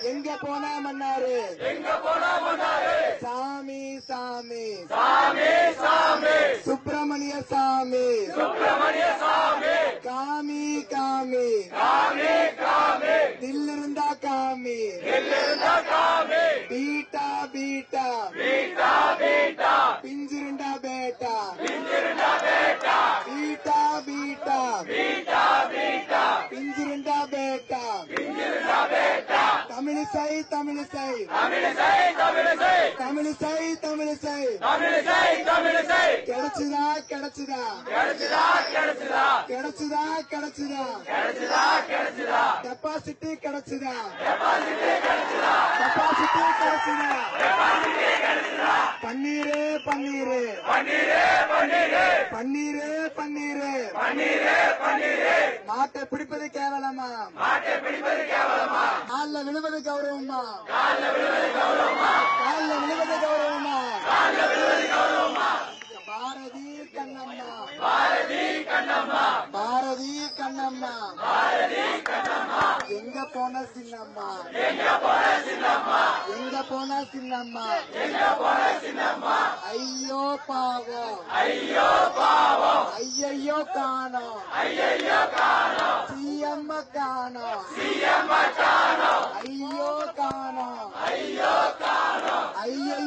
எங்க போனா மன்னாரு சாமி சாமி சுப்பிரமணிய சாமி காமி காமி தில்லிருந்தா காமி பீட்டா பீட்டா பிஞ்சிருண்டா பேட்டா பீட்டா பீட்டா பிஞ்சிருண்டா பேட்டா தமிழிசை தமிழிசை தமிழிசை தமிழிசை கிடைச்சுதா கிடைச்சுதா கிடைச்சுதா கிடைச்சுதா டெபாசிட்டி கிடைச்சுதா டெபாசிட்டி கிடைச்சுதா பன்னீரு பன்னீரு பன்னீரு பன்னீரு மாட்டை பிடிப்பது கேவலமா காலில் விழுவது கௌரவமா காலில் விழுவது கௌரவமா பாரதி கண்ணம்மா பாரதி கண்ணம்மா எங்க போன சின்னம்மா எங்க போன சின்னம்மா ஐயோ பாவம் ஐயையோ காணோம் சிஎம் காணோம் ஐயோ காணோம் ஐயோ